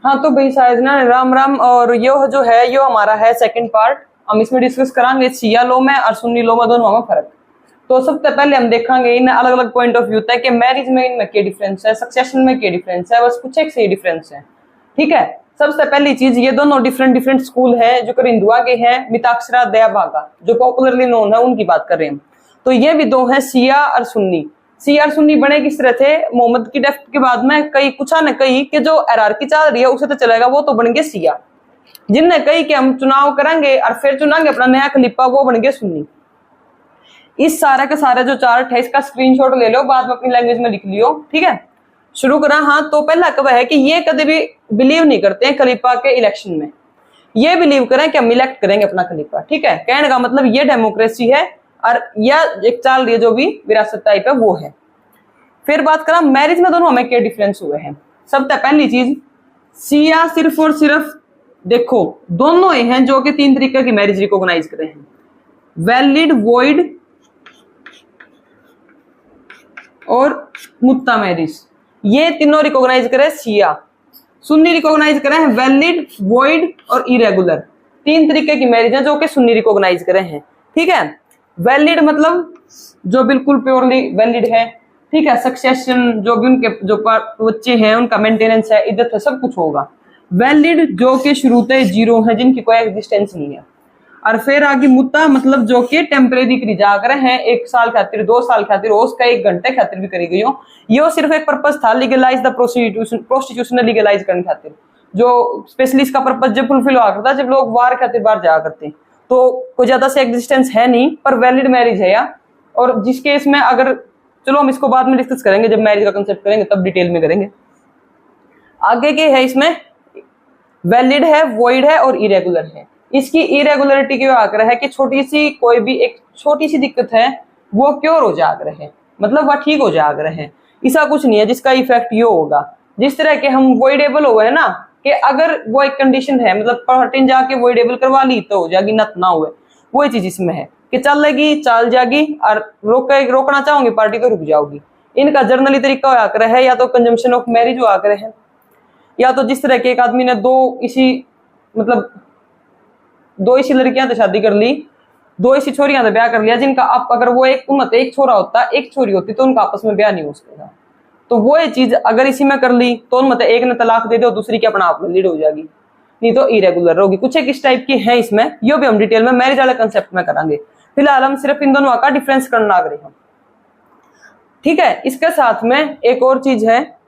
हाँ तो भाई शायद ना राम राम। और ये जो है ये हमारा है सेकंड पार्ट। हम इसमें डिस्कस करांगे शिया लो में और सुन्नी लो में दोनों में फर्क। तो सबसे पहले हम देखेंगे इन अलग अलग पॉइंट ऑफ व्यू तक कि मैरिज में इनमें क्या डिफरेंस है, सक्सेशन में क्या डिफरेंस है, बस कुछ एक से डिफरेंस है। ठीक है, सबसे पहली चीज ये दोनों डिफरेंट डिफरेंट स्कूल है जो हिंदुआ के हैं, मिताक्षरा दया भागा जो पॉपुलरली नोन है उनकी बात कर रहे हैं हम। तो ये भी दो है शिया और सुन्नी। शिया और सुन्नी बने किस तरह थे, मोहम्मद की डेथ के बाद में कई कुछ ने कही कि जो हायरार्की चल रही है उसे तो चलेगा, वो तो बन गए शिया। जिनने कही कि हम चुनाव करेंगे और फिर चुनांगे अपना नया खलीफा, वो बन गए सुन्नी। इस सारे का सारा जो चार्ट है इसका स्क्रीनशॉट ले लो, बाद में अपनी लैंग्वेज में लिख लियो। ठीक है, शुरू करा। हाँ तो पहला कब है कि ये कभी भी बिलीव नहीं करते हैं खलीफा के इलेक्शन में। ये बिलीव करें कि हम इलेक्ट करेंगे अपना खलीफा। ठीक है, कहने का मतलब ये डेमोक्रेसी है और यह एक चाल रही है जो भी विरासत टाइप है वो है। फिर बात करा मैरिज में दोनों हमें क्या डिफरेंस हुए हैं। सबसे पहली चीज, शिया सिर्फ और सिर्फ देखो दोनों ही हैं जो कि 3 तरीके की मैरिज रिकॉग्नाइज करे हैं, वैलिड, वॉइड और मुत्ता मैरिज। ये तीनों रिकॉग्नाइज करे शिया। सुन्नी रिकॉग्नाइज करे हैं वैलिड, वॉइड और इरेगुलर। 3 तरीके की मैरिज है जो कि सुन्नी रिकॉग्नाइज करे हैं। ठीक है, वैलिड मतलब जो बिल्कुल प्योरली वैलिड है। ठीक है, सक्सेशन जो भी उनके जो बच्चे हैं उनका मेंटेनेंस है, इज्जत है, सब कुछ होगा। वैलिड जो कि शुरूते जीरो है, जिनकी कोई एग्जिस्टेंस नहीं है। और फिर आगे मुत्ता मतलब जो कि टेम्परेरी करी जाकर हैं, 1 साल खातिर, 2 साल खातिर, उसका 1 घंटे खातिर भी करी गई हो। ये सिर्फ एक पर्पस था लीगलाइज द प्रोस्टिट्यूशन लीगलाइज करने खातिर, जो स्पेशली इसका पर्पस जब फुलफिल हुआ करता जब लोग वार खातिर बाहर जाया करते। तो कोई ज्यादा से एग्जिस्टेंस है नहीं, पर वैलिड मैरिज है या। और जिस केस में अगर, चलो हम इसको बाद में डिस्कस करेंगे जब मैरिज का कंसेप्ट करेंगे तब डिटेल में करेंगे। आगे के है इसमें वैलिड है, वॉइड है और इरेगुलर है। इसकी इरेगुलरिटी क्यों आकर है कि छोटी सी कोई भी एक छोटी सी दिक्कत है वो क्योर हो जाकर है, मतलब वह ठीक हो जाकर है। ऐसा कुछ नहीं है जिसका इफेक्ट ये होगा। जिस तरह के हम वॉइडेबल हो गए ना, कि अगर वो एक कंडीशन है मतलब पर्टिन जाके वॉइडेबल करवा ली तो हो जाएगी, नत ना हुए, वो चीज इसमें है कि चलेगी चल जाएगी और रोकना चाहोगे पार्टी तो रुक जाओगी। इनका जर्नली तरीका हुआ कर है या तो कंजम्पशन ऑफ मैरिज हुआ कर है, या तो जिस तरह के एक आदमी ने दो इसी लड़कियां तो शादी कर ली, 2 इसी छोरियां तो ब्याह कर लिया, जिनका आप अगर वो एक छोरा होता, एक छोरी होती तो उनका आपस में ब्याह नहीं हो सकता। तो वो ये चीज अगर इसी में कर ली तो मतलब एक ने तलाक दे दो, दूसरी की अपना आप लीड हो जाएगी, नहीं तो इरेगुलर होगी। कुछ एक इस टाइप की है इसमें, ये भी हम डिटेल में मैरिज वाले कंसेप्ट में करेंगे। फिलहाल हम सिर्फ इन दोनों का डिफरेंस करना लग रहे हैं। ठीक है, इसके साथ में एक और चीज है,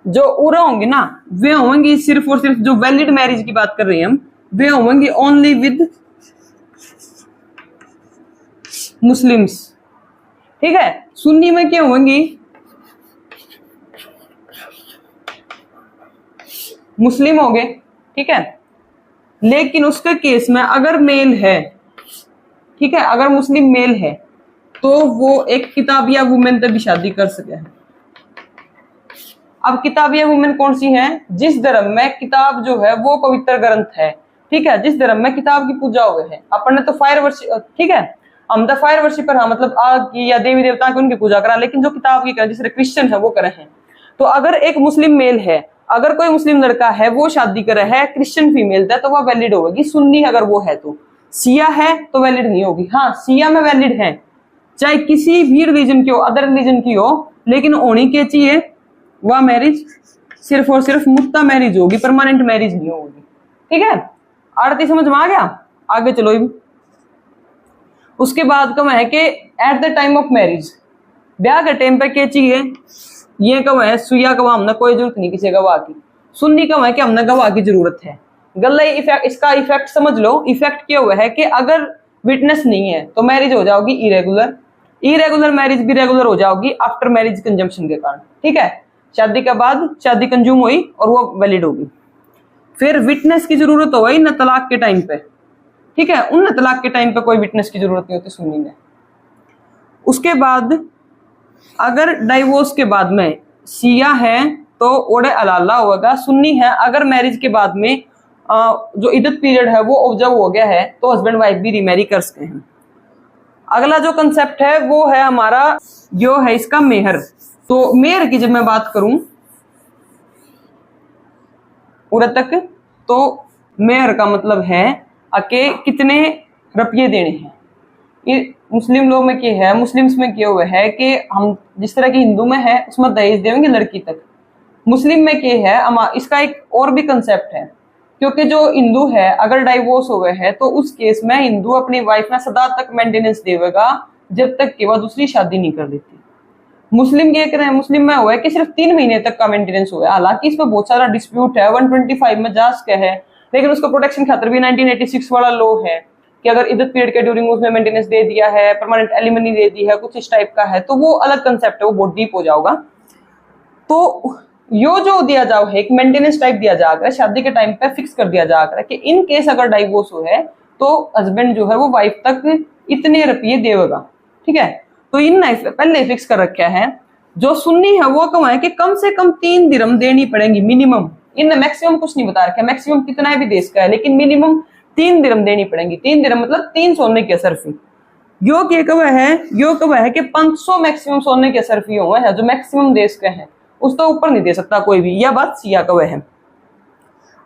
जो उरा होंगे ना वे होंगे सिर्फ और सिर्फ, जो वैलिड मैरिज की बात कर रहे हैं हम, वे होंगे ओनली विद मुस्लिम्स। ठीक है, सुन्नी में क्या होंगी, मुस्लिम हो गए। ठीक है, लेकिन उसके केस में अगर मेल है, ठीक है, अगर मुस्लिम मेल है तो वो एक किताबिया वुमेन तक भी शादी कर सके हैं। अब किताबिया वुमेन कौन सी है, जिस धर्म में किताब जो है वो पवित्र ग्रंथ है। ठीक है, जिस धर्म में किताब की पूजा हुए है। अपन ने तो फायर वर्शिप, ठीक है, हम तो फायर वर्शिपर, हाँ मतलब आग की या देवी देवता की उनकी पूजा करा, लेकिन जो किताब की करें जिससे क्रिश्चियन है वो करे हैं। तो अगर एक मुस्लिम मेल है, अगर कोई मुस्लिम लड़का है वो शादी करे है क्रिश्चियन फीमेल है तो वह वैलिड होगी। सुन्नी अगर वो है तो, शिया है तो वैलिड नहीं होगी। हाँ शिया में वैलिड है, चाहे किसी भी रिलीजन की हो, अदर रिलीजन की हो, लेकिन होनी क्या चाहिए, वह मैरिज सिर्फ और सिर्फ मुत्ता मैरिज होगी, परमानेंट मैरिज नहीं होगी। ठीक है, आरती समझ में आ गया, आगे चलो। उसके बाद कम है कि at the time of marriage, ब्याह के टाइम पे क्या चाहिए, ये कम है सुइया कम हमने कोई जरूरत नहीं किसी गवाह की। सुन्नी कम है कि हमने गवाह की जरूरत है। गल्ला इफेक्ट, इसका इफेक्ट समझ लो। इफेक्ट क्या हुआ है कि अगर विटनेस नहीं है तो मैरिज हो जाओगी इरेगुलर, इरेगुलर मैरिज भी रेगुलर हो जाओगी आफ्टर मैरिज कंजम्पशन के कारण। ठीक है, शादी के बाद शादी कंज्यूम हुई और वो वैलिड होगी। फिर विटनेस की जरूरत हो गई न तलाक के टाइम पे। ठीक है, उन तलाक के टाइम पे कोई विटनेस की जरूरत नहीं होती सुन्नी में। उसके बाद अगर डाइवोर्स के बाद में शिया है तो ओडे अलाला होगा, सुन्नी है अगर मैरिज के बाद में जो इद्दत पीरियड है वो ऑब्जर्व हो गया है तो हस्बैंड वाइफ भी रीमैरी कर सकते हैं। अगला जो कंसेप्ट है वो है हमारा जो है इसका मेहर। तो मेहर की जब मैं बात करूं उरत तक, तो मेहर का मतलब है कि कितने रुपये देने हैं। ये मुस्लिम लोग में क्या है, मुस्लिम्स में क्या हुआ है कि हम जिस तरह की हिंदू में है उसमें दहेज देंगे लड़की तक, मुस्लिम में क्या है इसका एक और भी कंसेप्ट है, क्योंकि जो हिंदू है अगर डाइवोर्स हो गए है तो उस केस में हिंदू अपनी वाइफ में सदा तक मेंटेनेंस देगा जब तक कि वह दूसरी शादी नहीं कर देती। मुस्लिम ये कह रहे हैं, मुस्लिम में हुआ है कि सिर्फ 3 महीने तक का मेंटेनेंस हुआ है। हालांकि इसमें बहुत सारा डिस्प्यूट है, 125 में जा सके है, लेकिन उसको प्रोटेक्शन खातिर भी 1986 वाला लॉ है कि अगर इद्दत पीरियड के ड्यूरिंग उसने मेंटेनेंस दे दिया है, परमानेंट एलिमनी दे दी है, कुछ इस टाइप का है, तो वो अलग कंसेप्ट है, वो बहुत डीप हो जाएगा। तो यो जो दिया जाओ है एक मेंटेनेंस टाइप दिया जाकर शादी के टाइम पे फिक्स कर दिया जाकर कि इन केस अगर डाइवोर्स हो है तो हस्बैंड जो है वो वाइफ तक इतने रुपये देगा। ठीक है, तो इन पहले फिक्स कर रखा है। जो सुन्नी है वो कम है कि कम से कम 3 दिरहम देनी पड़ेंगी मिनिमम। इन मैक्सिमम कुछ नहीं बता रखा, मैक्सिमम कितना भी देश का है, लेकिन मिनिमम 3 दिरहम देनी पड़ेंगी। 3 दिरहम मतलब 3 सोने के असरफी। यो कब है कि 500 मैक्सिमम सोने के असरफी हुए हैं जो मैक्सिमम देश के हैं, उस तो ऊपर नहीं दे सकता कोई भी। यह बात सिया कब है।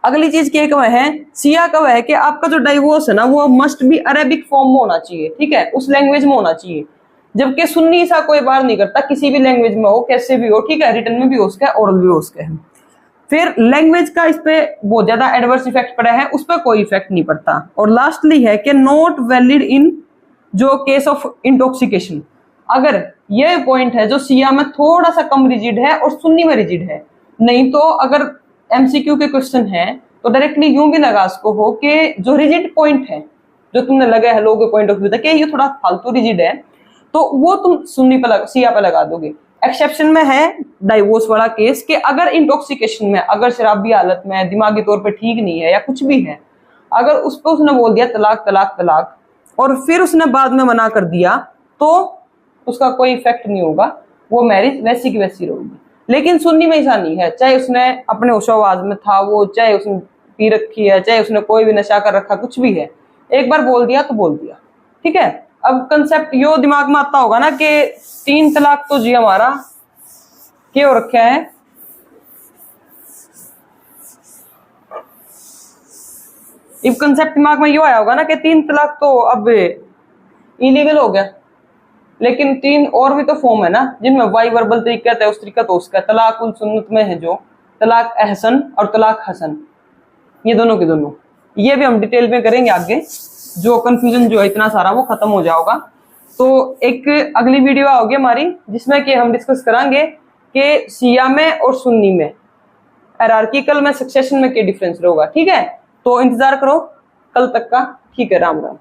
अगली चीज क्या कब है, सिया कब है कि आपका जो डाइवोर्स है ना वो मस्ट भी अरेबिक फॉर्म में होना चाहिए। ठीक है, उस लैंग्वेज में होना चाहिए, जबकि सुन्नी सा कोई बार नहीं करता, किसी भी लैंग्वेज में हो, कैसे भी हो। ठीक है, रिटर्न में भी हो सकता है, ओरल भी हो सकता है। फिर लैंग्वेज का इस पे बहुत ज्यादा एडवर्स इफेक्ट पड़ा है, उस पर कोई इफेक्ट नहीं पड़ता। और लास्टली है कि नॉट वैलिड इन जो केस ऑफ इंटॉक्सिकेशन। अगर ये पॉइंट है जो सिया में थोड़ा सा कम रिजिड है और सुन्नी में रिजिड है, नहीं तो अगर एमसीक्यू के क्वेश्चन है तो डायरेक्टली यूं भी लगा इसको हो कि जो रिजिड पॉइंट है जो तुमने लगा है लोगों के पॉइंट ऑफ व्यू तक ये थोड़ा फालतू रिजिड है, तो वो तुम सुन्नी पे सिया पे लगा दोगे। एक्सेप्शन में है डाइवोर्स वाला केस कि अगर इंटॉक्सिकेशन में, अगर शराबी हालत में, दिमागी तौर पे ठीक नहीं है या कुछ भी है, अगर उस पर उसने बोल दिया तलाक तलाक तलाक और फिर उसने बाद में मना कर दिया तो उसका कोई इफेक्ट नहीं होगा, वो मैरिज वैसी की वैसी रहेगी। लेकिन सुन्नी में ऐसा नहीं है, चाहे उसने अपने होशोवाज में था वो, चाहे उसने पी रखी है, चाहे उसने कोई भी नशा कर रखा, कुछ भी है, एक बार बोल दिया तो बोल दिया। ठीक है, अब कंसेप्ट यो दिमाग में आता होगा ना कि 3 तलाक तो जी हमारा क्या हो रखा है, इस कंसेप्ट दिमाग में यो आया होगा ना कि 3 तलाक तो अब इलीगल हो गया, लेकिन 3 और भी तो फॉर्म है ना जिनमें वाई वर्बल तरीका है, उस तरीका तो उसका तलाक उल सुन्नत में है जो तलाक अहसन और तलाक हसन, ये दोनों के दोनों, ये भी हम डिटेल में करेंगे आगे, जो कंफ्यूजन जो है इतना सारा वो खत्म हो जाएगा। तो एक अगली वीडियो आओगी हमारी जिसमें कि हम डिस्कस करेंगे कि सिया में और सुन्नी में हायरार्किकल में सक्सेशन में क्या डिफरेंस रहेगा। ठीक है, तो इंतजार करो कल तक का। ठीक है, राम राम।